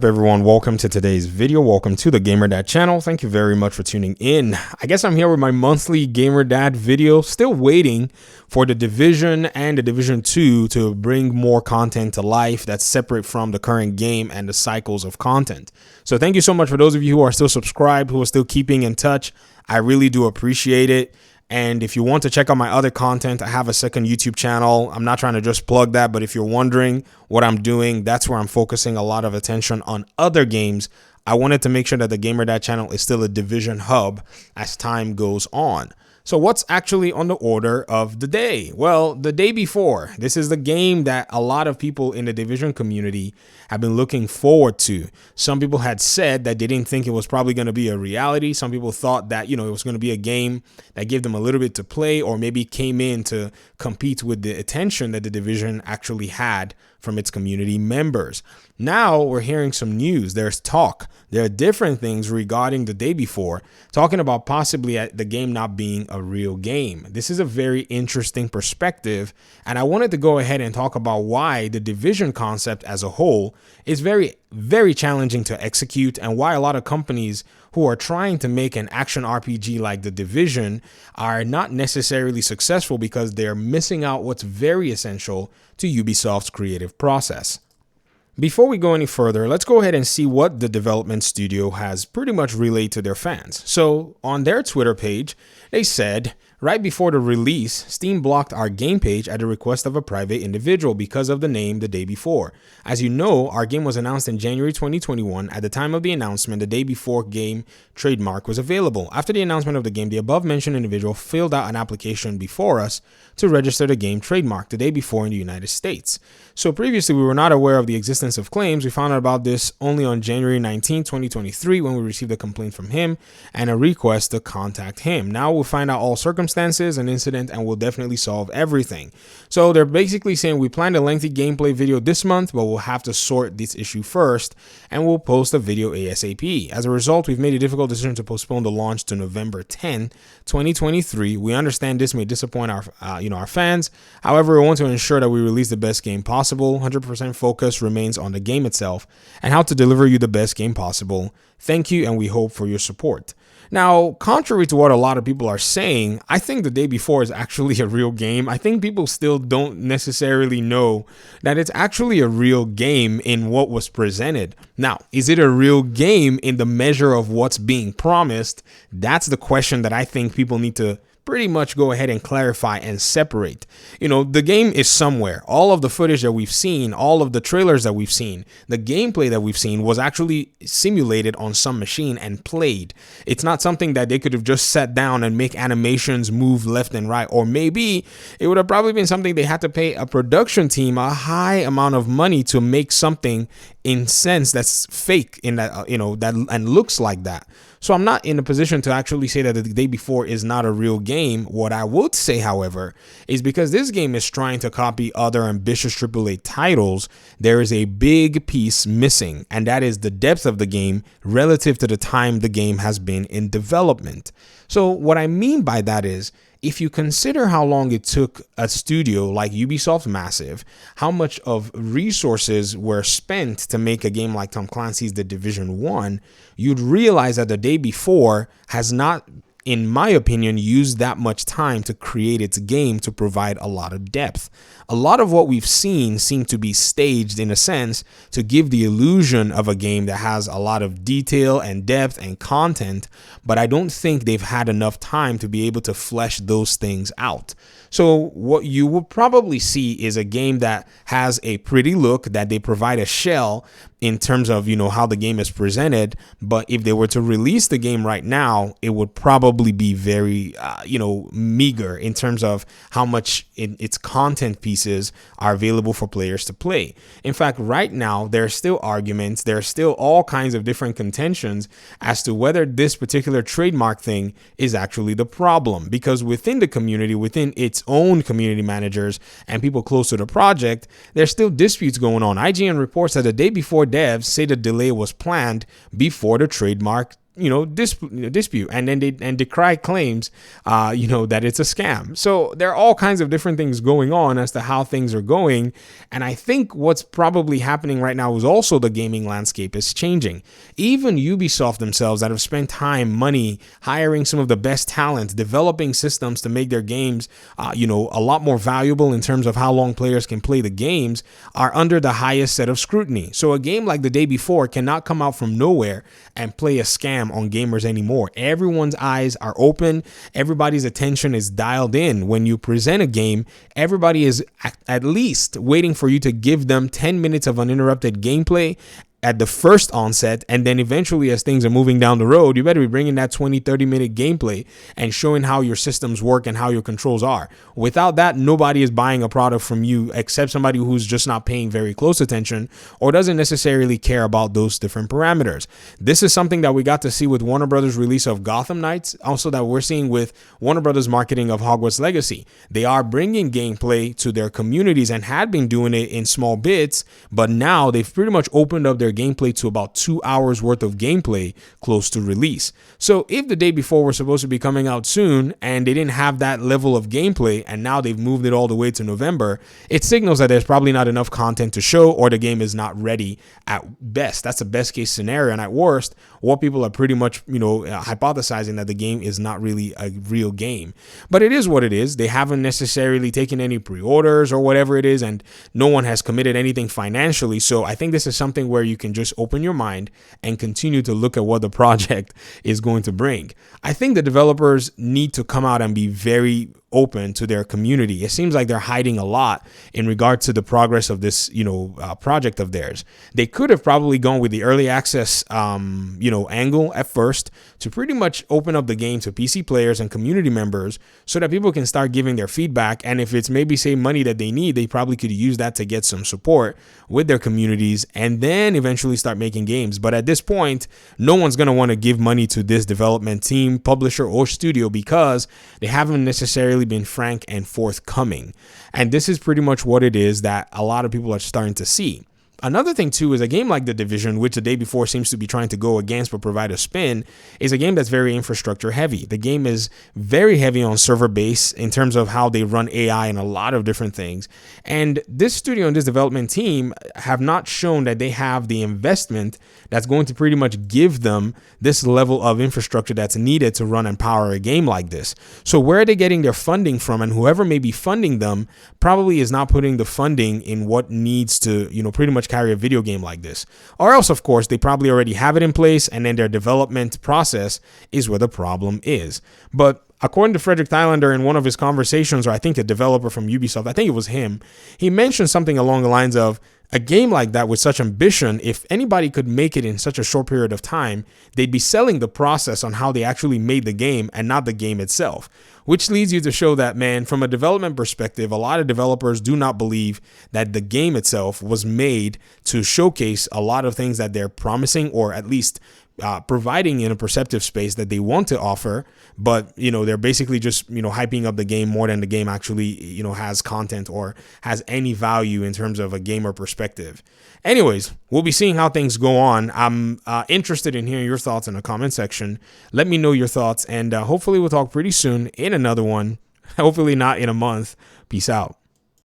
Everyone, welcome to today's video. Welcome to the Gamer Dad channel. Thank you very much for tuning in. I guess I'm here with my monthly Gamer Dad video, still waiting for the Division and the Division 2 to bring more content to life that's separate from the current game and the cycles of content. So thank you so much for those of you who are still subscribed, who are still keeping in touch. I really do appreciate it. And if you want to check out my other content, I have a second YouTube channel. I'm not trying to just plug that, but if you're wondering what I'm doing, that's where I'm focusing a lot of attention on other games. I wanted to make sure that the Gamer Dad channel is still a Division hub as time goes on. So what's actually on the order of the day? Well, the day before, this is the game that a lot of people in the Division community have been looking forward to. Some people had said that they didn't think it was probably going to be a reality. Some people thought that, it was going to be a game that gave them a little bit to play, or maybe came in to compete with the attention that the Division actually had from its community members. Now we're hearing some news. There's talk. There are different things regarding the day before, talking about possibly the game not being a real game. This is a very interesting perspective, and I wanted to go ahead and talk about why the Division concept as a whole is very, very challenging to execute, and why a lot of companies who are trying to make an action RPG like the Division are not necessarily successful because they're missing out what's very essential to Ubisoft's creative process. Before we go any further, let's go ahead and see what the development studio has pretty much relayed to their fans. So on their Twitter page, they said, right before the release, Steam blocked our game page at the request of a private individual because of the name the day before. As you know, our game was announced in January 2021. At the time of the announcement, the day before game Trademark was available. After the announcement of the game, the above-mentioned individual filled out an application before us to register the game Trademark the day before in the United States. So previously, we were not aware of the existence of claims. We found out about this only on January 19, 2023, when we received a complaint from him and a request to contact him. Now we'll find out all circumstances and incident, and we'll definitely solve everything. So they're basically saying we planned a lengthy gameplay video this month, but we'll have to sort this issue first, and we'll post a video ASAP. As a result, we've made a difficult decision to postpone the launch to November 10, 2023. We understand this may disappoint our fans. However, we want to ensure that we release the best game possible. 100% focus remains on the game itself and how to deliver you the best game possible. Thank you, and we hope for your support. Now, contrary to what a lot of people are saying, I think the day before is actually a real game. I think people still don't necessarily know that it's actually a real game in what was presented. Now, is it a real game in the measure of what's being promised? That's the question that I think people need to pretty much go ahead and clarify and separate. The game is somewhere. All of the footage that we've seen, all of the trailers that we've seen, the gameplay that we've seen was actually simulated on some machine and played. It's not something that they could have just sat down and make animations move left and right, or maybe it would have probably been something they had to pay a production team a high amount of money to make something in sense that's fake in that, that and looks like that. So I'm not in a position to actually say that the day before is not a real game. What I would say, however, is because this game is trying to copy other ambitious AAA titles, there is a big piece missing, and that is the depth of the game relative to the time the game has been in development. So what I mean by that is, if you consider how long it took a studio like Ubisoft Massive, how much of resources were spent to make a game like Tom Clancy's The Division 1, you'd realize that the day before has not, in my opinion, used that much time to create its game to provide a lot of depth. A lot of what we've seen seem to be staged in a sense to give the illusion of a game that has a lot of detail and depth and content, but I don't think they've had enough time to be able to flesh those things out. So what you will probably see is a game that has a pretty look, that they provide a shell in terms of, how the game is presented. But if they were to release the game right now, it would probably be very, meager in terms of how much its content pieces are available for players to play. In fact, right now, there are still arguments. There are still all kinds of different contentions as to whether this particular trademark thing is actually the problem. Because within the community, within its own community managers and people close to the project, there's still disputes going on. IGN reports that the day before devs say the delay was planned before the trademark dispute, and then they decry claims, that it's a scam. So there are all kinds of different things going on as to how things are going. And I think what's probably happening right now is also the gaming landscape is changing. Even Ubisoft themselves, that have spent time, money, hiring some of the best talent, developing systems to make their games, a lot more valuable in terms of how long players can play the games, are under the highest set of scrutiny. So a game like The Day Before cannot come out from nowhere and play a scam on gamers anymore. Everyone's eyes are open. Everybody's attention is dialed in. When you present a game, everybody is at least waiting for you to give them 10 minutes of uninterrupted gameplay at the first onset, and then eventually as things are moving down the road, you better be bringing that 20-30 minute gameplay and showing how your systems work and how your controls are. Without that, nobody is buying a product from you except somebody who's just not paying very close attention or doesn't necessarily care about those different parameters. This is something that we got to see with Warner Brothers' release of Gotham Knights, also that we're seeing with Warner Brothers' marketing of Hogwarts Legacy. They are bringing gameplay to their communities and had been doing it in small bits, but now they've pretty much opened up their gameplay to about 2 hours worth of gameplay close to release. So if The Day Before were supposed to be coming out soon and they didn't have that level of gameplay and now they've moved it all the way to November, it signals that there's probably not enough content to show, or the game is not ready at best. That's a best case scenario. And at worst, what people are pretty much, hypothesizing that the game is not really a real game. But it is what it is. They haven't necessarily taken any pre-orders or whatever it is, and no one has committed anything financially. So I think this is something where you can just open your mind and continue to look at what the project is going to bring. I think the developers need to come out and be very open to their community. It seems like they're hiding a lot in regard to the progress of this, project of theirs. They could have probably gone with the early access, angle at first to pretty much open up the game to PC players and community members so that people can start giving their feedback. And if it's maybe say money that they need, they probably could use that to get some support with their communities and then eventually start making games. But at this point, no one's going to want to give money to this development team, publisher, or studio because they haven't necessarily been frank and forthcoming. And this is pretty much what it is that a lot of people are starting to see. Another thing, too, is a game like The Division, which The Day Before seems to be trying to go against but provide a spin, is a game that's very infrastructure heavy. The game is very heavy on server base in terms of how they run AI and a lot of different things. And this studio and this development team have not shown that they have the investment that's going to pretty much give them this level of infrastructure that's needed to run and power a game like this. So where are they getting their funding from? And whoever may be funding them probably is not putting the funding in what needs to, pretty much carry a video game like this. Or else, of course, they probably already have it in place and then their development process is where the problem is. But according to Frederick Thailander in one of his conversations, or I think a developer from Ubisoft, I think it was him, he mentioned something along the lines of, a game like that with such ambition, if anybody could make it in such a short period of time, they'd be selling the process on how they actually made the game and not the game itself. Which leads you to show that, man, from a development perspective, a lot of developers do not believe that the game itself was made to showcase a lot of things that they're promising, or at least providing in a perceptive space that they want to offer, but they're basically just hyping up the game more than the game actually has content or has any value in terms of a gamer perspective. Anyways, we'll be seeing how things go on. I'm interested in hearing your thoughts in the comment section. Let me know your thoughts, and hopefully we'll talk pretty soon in another one. Hopefully not in a month. Peace out.